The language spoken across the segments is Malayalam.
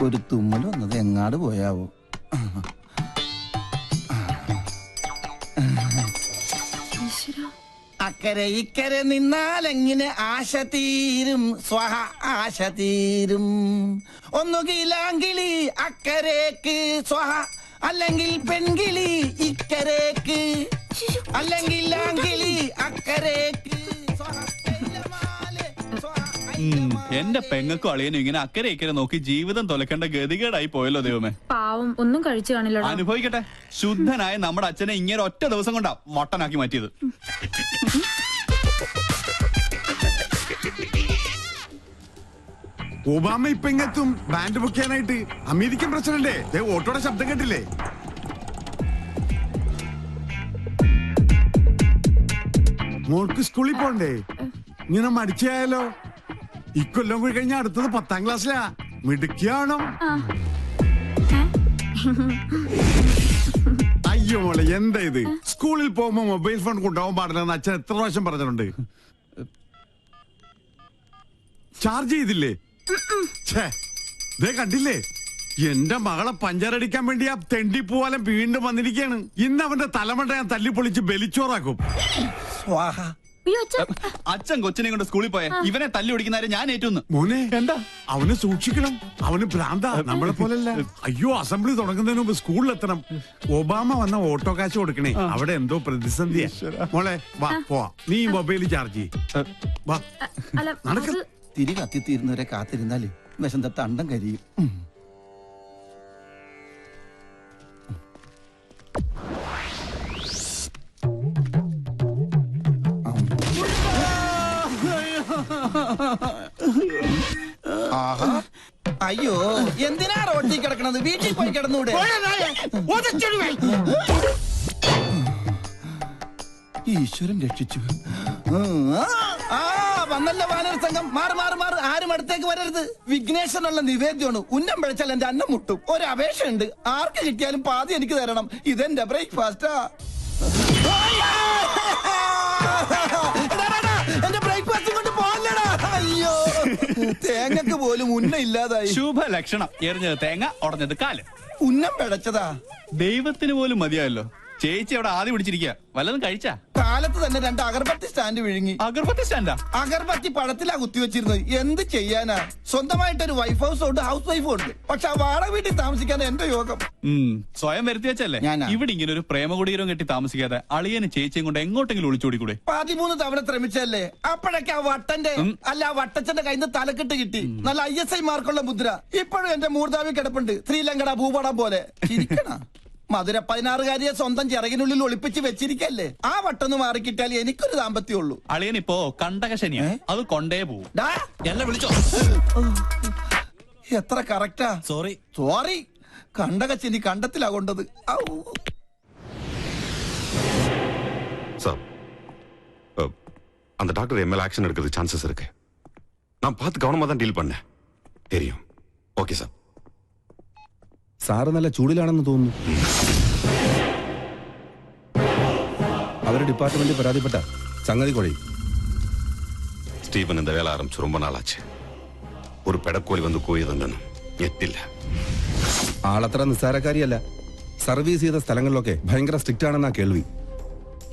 ഒരു തുമ്മൽ വന്നത് എങ്ങാട് പോയാവോ? അക്കരെ ഇക്കരെ നിന്നാലെങ്ങനെ ആശ തീരും, സ്വഹ ആശ തീരും. ഒന്നുകിലാങ്കിളി അക്കരേക്ക് സ്വഹ, അല്ലെങ്കിൽ പെൺകിളി ഇക്കരേക്ക്, അല്ലെങ്കിൽ ആങ്കിളി അക്കരേക്ക്. എന്റെ പെങ്ങൾക്കും അളിയനും ഇങ്ങനെ അക്കരെ ഇക്കരെ നോക്കി ജീവിതം തൊലക്കേണ്ട ഗതികേടായി പോയല്ലോ ദൈവമേ. പാവം, ഒന്നും കഴിച്ചു കാണില്ല. അനുഭവിക്കട്ടെ. ശുദ്ധനായ നമ്മുടെ അച്ഛനെ ഇങ്ങനെ ഒറ്റ ദിവസം കൊണ്ടാ മൊട്ടനാക്കി മാറ്റിയത്. ഒബാമ ഇപ്പൊ ഇങ്ങെത്തും ബാൻഡ് ബുക്ക് ചെയ്യാനായിട്ട്. അമേരിക്കൻ പ്രസിഡന്റ് ഓട്ടോയുടെ ശബ്ദം കേട്ടില്ലേ? മോൾക്ക് സ്കൂളിൽ പോണ്ടേ? ഇങ്ങനെ മടിച്ചായാലോ? ഇക്കൊല്ലം കൂടി കഴിഞ്ഞാൽ അടുത്തത് 10ാം ക്ലാസ്സിലാ. മിടുക്കിയാണോ? അയ്യോ മോളെ, എന്താ ഇത്? സ്കൂളിൽ പോകുമ്പോ മൊബൈൽ ഫോൺ കൊണ്ടുപോകാൻ പാടില്ലെന്ന് അച്ഛൻ എത്ര പ്രാവശ്യം പറഞ്ഞിട്ടുണ്ട്. ചാർജ് ചെയ്തില്ലേ? കണ്ടില്ലേ? എന്റെ മകളെ പഞ്ചറടിക്കാൻ വേണ്ടി ആ തെണ്ടി പോവാലും വീണ്ടും വന്നിരിക്കുകയാണ്. ഇന്ന് അവന്റെ തലമണ്ട ഞാൻ തല്ലിപ്പൊളിച്ച് ബലിച്ചോറാക്കും. അച്ഛൻ കൊച്ചിനെ കൊണ്ട് സ്കൂളിൽ പോയ ഇവനെ തല്ലി ഓടിക്കുന്നവരെ ഞാൻ ഏറ്റുന്നു. മോനെ, എന്താ? അവനെ സൂക്ഷിക്കണം. അവന് ഭ്രാന്ത, നമ്മളെ പോലല്ല. അയ്യോ, അസംബ്ലി തുടങ്ങുന്നതിന് മുമ്പ് സ്കൂളിലെത്തണം. ഒബാമ വന്ന ഓട്ടോ കാശ് കൊടുക്കണേ. അവിടെ എന്തോ പ്രതിസന്ധിയാ. മോളെ വാ, പോവാ. നീ മൊബൈൽ ചാർജ് ചെയ്യ്. വാ, നടക്ക. തിരി കത്തിത്തീരുന്നവരെ കാത്തിരുന്നാല് വിശന്ത തണ്ടം കരിയും. അയ്യോ, എന്തിനാ റോട്ടിൽ കിടക്കണത്? വീട്ടിൽ പോയി കിടന്നൂടെ? ഈശ്വരൻ രക്ഷിച്ചു. വന്നല്ല വാനര സംഘം. മാറി മാറി മാറി, ആരും അടുത്തേക്ക് വരരുത്. വിഘ്നേശ്വരനുള്ള നിവേദ്യമാണ്. ഉന്നം പിഴച്ചാൽ എന്റെ അന്നം മുട്ടും. ഒരു അപേക്ഷയുണ്ട്, ആർക്ക് കിട്ടിയാലും പാതി എനിക്ക് തരണം. ഇതെന്റെ ബ്രേക്ക്ഫാസ്റ്റാ. എന്റെ ബ്രേക്ക്ഫാസ്റ്റ് കൊണ്ട് പോകല്ലടാ. അയ്യോ, തേങ്ങക്ക് പോലും ഉന്നം ഇല്ലാതായി. ശുഭ ലക്ഷണം. എറിഞ്ഞത് തേങ്ങ, ഉടഞ്ഞത് കാല്. ഉന്നം പിഴച്ചതാ. ദൈവത്തിന് പോലും മതിയായല്ലോ. ചേച്ചി അവിടെ ആദ്യം പിടിച്ചിരിക്കുക. വല്ലതും കഴിച്ചാ? കാലത്ത് തന്നെ 2 അഗർബത്തി സ്റ്റാൻഡ് വിഴുങ്ങി. അഗർബത്തി സ്റ്റാൻഡാ? അഗർബത്തി പഴത്തിലാ കുത്തിവെച്ചിരുന്നത്. എന്ത് ചെയ്യാനാ? സ്വന്തമായിട്ടൊരു വൈഫ് ഹൗസ് ഉണ്ട്, ഹൗസ് വൈഫും ഉണ്ട്. പക്ഷെ ആ വാടക വീട്ടിൽ താമസിക്കാൻ എന്റെ യോഗം. സ്വയം വരുത്തി വെച്ചല്ലേ. ഇവിടെ ഇങ്ങനെ ഒരു പ്രേമകുടീരം കെട്ടി താമസിക്കാതെ അളിയന് ചേച്ചിയും കൊണ്ട് എങ്ങോട്ടെങ്കിലും ഒളിച്ചോടിക്കൂടെ? 13 തവണ ശ്രമിച്ചല്ലേ. അപ്പോഴൊക്കെ ആ വട്ടന്റെ അല്ല ആ വട്ടച്ചന്റെ കയ്യിൽ നിന്ന് തലക്കെട്ട് കിട്ടി. നല്ല ISI മാർക്കുള്ള മുദ്ര ഇപ്പോഴും എന്റെ മൂർധാവി കിടപ്പുണ്ട്. ശ്രീലങ്കട ഭൂപടം പോലെ. ചിരിക്കണ മധുര 16കാരിയെ സ്വന്തം ചിറകിനുള്ളിൽ ഒളിപ്പിച്ച് വെച്ചിരിക്കല്ലേ. ആ വട്ടൊന്ന് മാറിക്കിട്ടാൽ എനിക്കൊരു ദാമ്പത്യമുള്ളൂ. അളിയനിപ്പോ കണ്ടകശനിയാ. അത് കൊണ്ടേ പോവും. എന്നെ വിളിച്ചോ? എത്ര കറക്റ്റാ. സോറി കണ്ടകശനി കണ്ടത്തിലാ കൊണ്ടത്. சார், அந்த டாக்டர் எம்எல் ஆக்ஷன் எடுக்கிறது சான்சஸ் இருக்கு. நான் பார்த்து கவனமா தான் டீல் பண்ணேன். தெரியும். Okay sir. സാറ് നല്ല ചൂടിലാണെന്ന് തോന്നുന്നു. അവരുടെ ഡിപ്പാർട്ട്മെന്റിൽ പരാതിപ്പെട്ട സംഗതി കുഴയും. സ്റ്റീഫൻ இந்த வேலை ஆரம்பிச்சு ரொம்ப நாள் ஆச்சு. ஒரு பெடக்கோழி வந்து கூயതെന്നും ഞെട്ടില്ല. ആളത്ര നിസ്സാരക്കാരിയല്ല. സർവീസ് ചെയ്ത സ്ഥലങ്ങളിലൊക്കെ ഭയങ്കര സ്ട്രിക്റ്റ് ആണെന്നാ കേൾവി.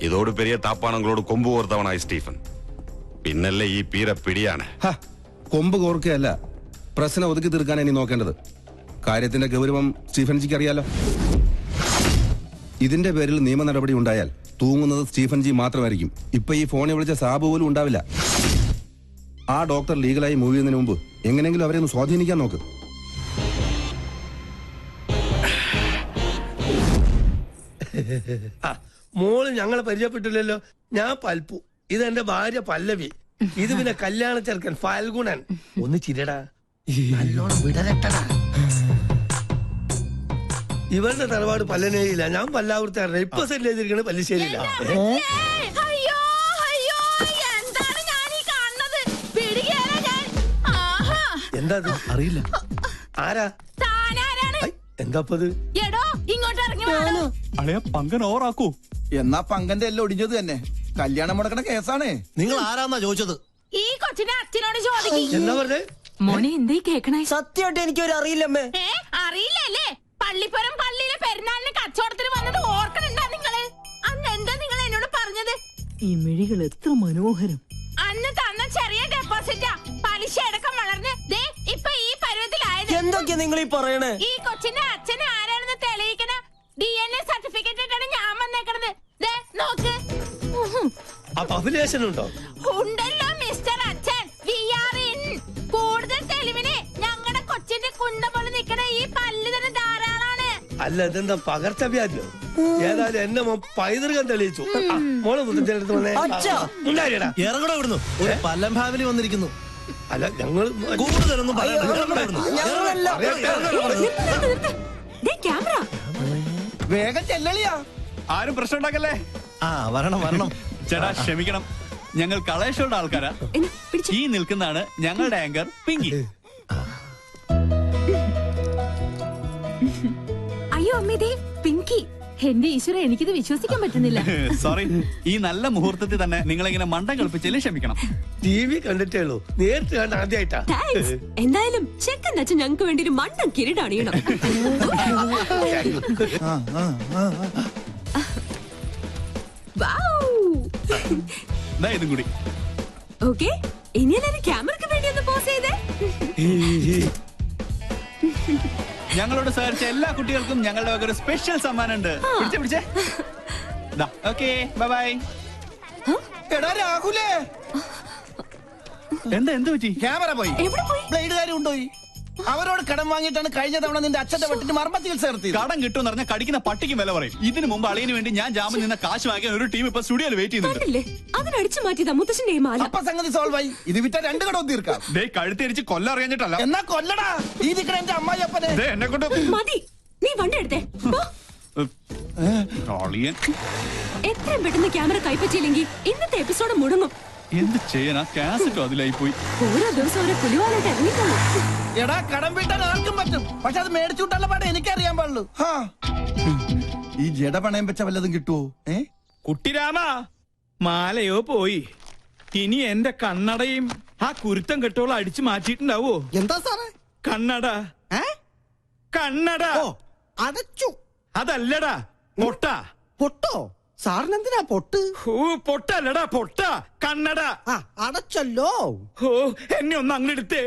ഇതോട് പെരിയ താപ്പാണങ്ങളോട് കൊമ്പ് കോർത്തവനായി സ്റ്റീഫൻ. പിന്നല്ലേ ഈ പീര പിടിയാണ്. കൊമ്പ് കോർക്കുകയല്ല, പ്രശ്നം ഒതുക്കി തീർക്കാൻ ഇനി നോക്കേണ്ടത്. കാര്യത്തിന്റെ ഗൗരവം സ്റ്റീഫൻജിക്ക് അറിയാലോ. ഇതിന്റെ പേരിൽ നിയമ നടപടി ഉണ്ടായാൽ തൂങ്ങുന്നത് സ്റ്റീഫൻജി മാത്രമായിരിക്കും. ഇപ്പൊ ഈ ഫോണിൽ വിളിച്ച സാബു പോലും ഉണ്ടാവില്ല. ആ ഡോക്ടർ ലീഗലായി മൂവ് ചെയ്യുന്നതിന് മുമ്പ് എങ്ങനെയെങ്കിലും അവരെ ഒന്ന് സ്വാധീനിക്കാൻ നോക്ക്. മോള് ഞങ്ങളെ പരിചയപ്പെട്ടില്ലല്ലോ. ഞാൻ പൽപ്പു, ഇതെന്റെ ഭാര്യ പല്ലവി, ഇത് പിന്നെ കല്യാണ ചെറുക്കൻ ഫാൽഗുണൻ. ഒന്ന് ചിരടാ, നല്ലോണം വിടരട്ടടാ. ഇവരുടെ തറവാട് പല്ലനേരിയില്ല, ഞാൻ പല്ലാവൂർത്തായിരുന്നു. ഇപ്പൊ സെറ്റിൽ ചെയ്തിരിക്കണ പല്ലിശ്ശേരിയില്ല. എന്താ അറിയില്ല. ആരാ? എന്താപ്പത്? പങ്കൻ ഓവറാക്കൂ. എന്നാ പങ്കന്റെ എല്ലാം ഒടിഞ്ഞത് തന്നെ. കല്യാണം മുടക്കണ കേസാണ്. നിങ്ങൾ ആരാന്നാ ചോദിച്ചത്? ഈ കൊച്ചിനെ അച്ഛൻ അച്ഛനോട് ചോദിക്കും. എന്താ പറഞ്ഞേ? മോനെ എന്തേ കേക്കണേ? സത്യമായിട്ട് എനിക്കൊരു അറിയില്ലമ്മേ. അറിയില്ലല്ലേ? പള്ളിപ്പുറം പള്ളിയിലെ പെരുന്നാളിന് കച്ചവടത്തിന് വന്നത് ഓർക്കണുണ്ടാ നിങ്ങള്? അന്ന് എന്താ നിങ്ങൾ എന്നോട് പറഞ്ഞത്? ഈ മിഴികൾ എത്ര മനോഹരം. അന്ന് തന്ന ചെറിയ ഡെപ്പോസിറ്റാ പലിശ അടക്കം വളർന്ന് ദേ ഇപ്പൊ ഈ പരുവത്തിലായത്. എന്തൊക്കെയാ നിങ്ങൾ ഈ പറയണേ? ഈ കൊച്ചിന്റെ അച്ഛൻ ആരാണെന്ന് തെളിയിക്കണ DNA സർട്ടിഫിക്കറ്റ് ഇട്ടാണ് ഞാൻ വന്നേക്കണത്. ദേ നോക്ക്. അപ്പൊ അഭിലേഷൻ ഉണ്ടോ? ഉണ്ടല്ലോ മിസ്റ്റർ അച്ഛൻ. We are in. കൂടുതൽ തെളിവിന് ഞങ്ങളുടെ കൊച്ചിന്റെ കുണ്ട പോലെ നിക്കണ ഈ പല്ല് തന്നെ ധാരാളാണ്. അല്ല ഇതെന്താ പകർച്ചവ്യാധിയോ? ഏതായാലും എന്നെ പൈതൃകം തെളിയിച്ചു. മോളെ മുത്തച്ഛനടുത്ത് വന്നേ. അച്ഛാ. ഉണ്ടായിടാ. ഇറങ്ങടോ ഇവിടുന്നു. ഒരു പല്ലം ഫാമിലി വന്നിരിക്കുന്നു. അല്ല ഞങ്ങൾ കൂടുതലൊന്നും പറയണ്ട. ഇറങ്ങടോ ഇവിടുന്നു. ക്യാമറ വേഗം ചെല്ലളിയാ. ആരും പ്രശ്നം ഉണ്ടാക്കല്ലേ. ആ വരണം വരണം. ചേട്ടാ ക്ഷമിക്കണം, ഞങ്ങൾ കളേഷോയുടെ ആൾക്കാരാ. ഈ നിൽക്കുന്നതാണ് ഞങ്ങളുടെ ആങ്കർ പിങ്കി. അയ്യോ അമ്മേ, പിങ്കി. എന്റെ ഈശ്വര, എനിക്കിത് വിശ്വസിക്കാൻ പറ്റുന്നില്ല. സോറി, ഈ നല്ല മുഹൂർത്തത്തിൽ തന്നെ നിങ്ങളിങ്ങനെ മണ്ടം കളിപ്പിച്ചതിൽ ക്ഷമിക്കണം. TV കണ്ടിട്ടേ ഉള്ളൂ, നേരിട്ട് കണ്ട ആദ്യമായിട്ടാ. എന്തായാലും ചെക്കൻ അച്ഛൻ ഞങ്ങൾക്ക് വേണ്ടി ഒരു മണ്ടൻ കിരീടണിയണം. ദാ ഇതും കൂടി. ഓക്കെ, ഇനി എല്ലാരും ക്യാമറക്ക് വേണ്ടി ഒന്ന് പോസ് ചെയ്തേ. ഞങ്ങളോട് സഹകരിച്ച എല്ലാ കുട്ടികൾക്കും ഞങ്ങളുടെ വക ഒരു സ്പെഷ്യൽ സമ്മാനം ഉണ്ട്. പിടിച്ചേ. Okay, bye bye. എടാ രാഹുലേ, എന്താ എന്ത് പറ്റി? ക്യാമറ പോയി. എവിടെ പോയി? ബ്ലേഡുകാരി കൊണ്ടുപോയി. അവരോട് കടം വാങ്ങിയിട്ടാണ് കഴിഞ്ഞ തവണ നിന്റെ അച്ഛന്റെ വെട്ടിന് മർമ്മ ചികിത്സ നടത്തിയത്. കടം കിട്ടുമെന്ന് പറഞ്ഞാൽ കടിക്കുന്ന പട്ടിക്ക് വില പറയും. ഇതിനു മുമ്പ് അളിയന് വേണ്ടി ഞാൻ ജാമ്യം നിന്ന കാശ് വാങ്ങിക്കാൻ ഒരു ടീം ഇപ്പൊ സ്റ്റുഡിയോയിൽ വെയിറ്റ് ചെയ്യുന്നുണ്ട്. അതിനടിച്ചു മാറ്റിയതാ മുത്തശ്ശന്റെ മാല. അപ്പൊ സംഗതി സോൾവ് ആയി. ഇത് വിറ്റ 2 കടവും തീർക്കാം. ദേ കഴുത്തിരിച്ച് കൊല്ലം അറിയാഞ്ഞിട്ടല്ല. എന്നാ കൊല്ലടാ. ഈ നിക്കണ എന്റെ അമ്മായി അപ്പനെ. ദേ എന്നെ കൊണ്ട് മതി, നീ വണ്ടി എടുത്തേ. അളിയൻ എത്രയും പെട്ടെന്ന് ക്യാമറ കൈപ്പറ്റിയില്ലെങ്കിൽ ഇന്നത്തെ എപ്പിസോഡ് മുടങ്ങും. എന്ത് ചെയ്യാനാ? കാസറ്റോ അതിലായി പോയി. ഓരോ ദിവസം ഓരോ പുലിവാലായിട്ട് ഇറങ്ങിക്കോളൂ. എടാ കടം വീട്ടാൻ ആർക്കും പറ്റും, പക്ഷെ അത് മേടിച്ചുവിട്ടുള്ള പാടെ എനിക്കറിയാൻ പാടുള്ളൂ. ഈ ജട പണയം വെച്ച വല്ലതും കിട്ടുവോ? കുട്ടിരാമ, മാലയോ പോയി. ഇനി എന്റെ കണ്ണടയും ആ കുരുത്തം കെട്ടോളം അടിച്ചു മാറ്റിയിട്ടുണ്ടാവോ? എന്താ സാറേ? കണ്ണട. കണ്ണട അടച്ചു. അതല്ലടാ, പൊട്ട. പൊട്ടോ? സാറിനെന്തിനാ പൊട്ട്? പൊട്ടല്ലടാ, പൊട്ട. കണ്ണട. അടച്ചല്ലോ. ഓ, എന്നെ ഒന്ന് അങ്ങെടുത്തേ.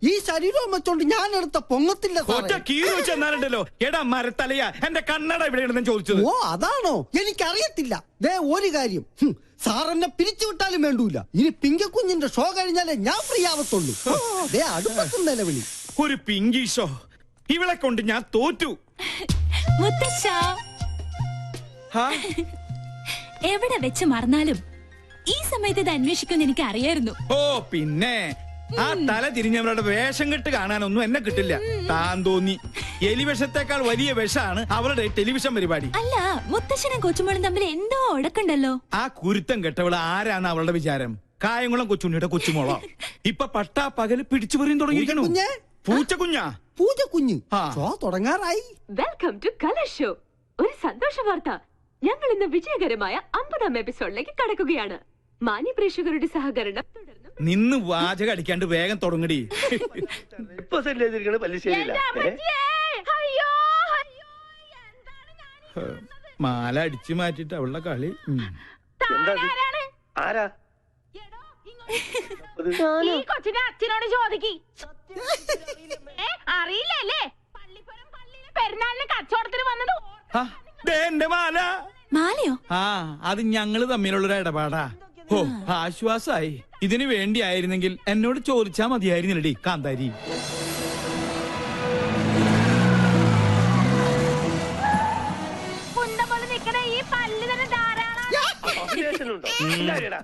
ഈ ശരീരം വെച്ചോണ്ട് ഞാൻ എടുത്ത പൊങ്ങത്തില്ല ഒറ്റ കീറി വെച്ചെന്നാലുണ്ടല്ലോ. എടാ മരത്തലയാ, എന്റെ കണ്ണട എവിടെയാണെന്ന് ചോദിച്ചത്. ഓ അതാണോ? എനിക്കറിയത്തില്ല. ദേ ഒരു കാര്യം, സാർ എന്നെ പിരിച്ചുവിട്ടാലും വേണ്ടൂല. ഇനി പിങ്കക്കുഞ്ഞിന്റെ ഷോ കഴിഞ്ഞാലേ ഞാൻ ഫ്രീ ആവത്തുള്ളൂ. ദേ അടുപ്പത്തും നിലവിളി. ഒരു പിങ്കി ഷോ. ഇവളെ കൊണ്ട് ഞാൻ തോറ്റു. മുത്തശ്ശ, ഹാ, എവിടെ വെച്ച് മറന്നാലും ഈ സമയത്ത് ഇത് അന്വേഷിക്കുമെന്ന് എനിക്ക് അറിയായിരുന്നു. ഓ പിന്നെ ആ തല തിരിഞ്ഞവരുടെ വേഷം കെട്ട് കാണാനൊന്നും എന്നെ കിട്ടില്ല. താൻ തോന്നി. എലിവിഷത്തേക്കാൾ വലിയ വിഷമാണ് അവരുടെ ടെലിവിഷൻ പരിപാടി. അല്ല, മുത്തശ്ശനും കൊച്ചുമോളും തമ്മിൽ എന്തോ ഉടക്കുണ്ടല്ലോ. ആ കുരുത്തം കെട്ടവള് ആരാണ് അവളുടെ വിചാരം? കായംകുളം കൊച്ചുണ്ണിയുടെ കൊച്ചുമോളോ? ഇപ്പൊ പട്ടാ പകല് പിടിച്ചു പറിയും തുടങ്ങിയിരിക്കണു. പൂച്ചക്കുഞ്ഞാ? പൂജക്കുഞ്ഞ് ഷോ തുടങ്ങാറായി. Welcome to colour show. ഒരു സന്തോഷ വാർത്ത, ഞങ്ങൾ ഇന്ന് വിജയകരമായ 50ാം എപ്പിസോഡിലേക്ക് കടക്കുകയാണ്. മാന്യ പ്രേക്ഷകരുടെ സഹകരണം തുടർന്നും. നിന്ന് വാചകം അടിക്കാണ്ട് വേഗം തുടങ്ങടി. ഇപ്പൊ സെറ്റ് ചെയ്തിരിക്കണ പല്ലിശ്ശേരിയിലാ. അയ്യോ അയ്യോ, എന്താണ് ഞാൻ മാല അടിച്ചു മാറ്റിട്ട് അവളുടെ കളി. എന്താ ഇത്? ആരാണ്? ആരാ? എടോ, ഈ കൊച്ചിന്റെ അച്ഛനോട് ചോദിക്ക്. അറിയില്ലല്ലേ? പള്ളിപ്പുറം പള്ളിയിലെ പെരുന്നാളിന് കച്ചവടത്തിന് വന്നത് എന്റെ മാല. മാലയോ? ആ, അത് ഞങ്ങള് തമ്മിലുള്ളൊരു ഇടപാടാ. ഓ, ആശ്വാസായി. ഇതിനു വേണ്ടിയായിരുന്നെങ്കിൽ എന്നോട് ചോദിച്ചാ മതിയായിരുന്നില്ലടി കാന്താരി. കുണ്ട പോലെ നിക്കണ ഈ പല്ല് തന്നെ ധാരാളം. അഭിലേഷൻ ഉണ്ടോ? ഉണ്ടായിടാ.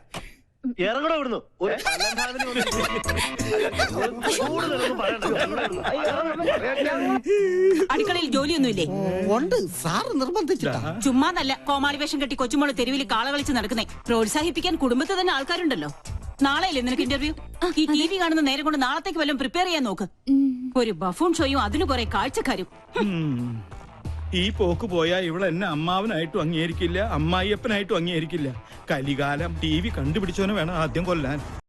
ഇറങ്ങടോ ഇവിടുന്നു. ഒരു പല്ലം ഫാമിലി കൂടുതലൊന്നും പറയണ്ട. അടുക്കളയിൽ ജോലിയൊന്നുമില്ലേ? ഉണ്ട്, സാറ് നിർബന്ധിച്ചിട്ടാ. ചുമ്മാതല്ല കോമാളി വേഷം കെട്ടി കൊച്ചുമോള് തെരുവിൽ കാള കളിച്ച് നടക്കുന്നേ. പ്രോത്സാഹിപ്പിക്കാൻ കുടുംബത്തിൽ തന്നെ ആൾക്കാരുണ്ടല്ലോ. നാളെയല്ലേ നിനക്ക് ഇന്റർവ്യൂ? ഈ TV കാണുന്ന നേരം കൊണ്ട് നാളത്തേക്ക് വല്ലതും പ്രിപ്പയർ ചെയ്യാൻ നോക്ക്. ഒരു ബഫൂൺ ഷോയും അതിന് കുറെ കാഴ്ചക്കാരും. ഈ പോക്ക് പോയാ ഇവൾ എന്നെ അമ്മാവനായിട്ടും അംഗീകരിക്കില്ല, അമ്മായിയപ്പനായിട്ടും അംഗീകരിക്കില്ല. കലികാലം. TV കണ്ടുപിടിച്ചവനെ വേണം ആദ്യം കൊല്ലാൻ.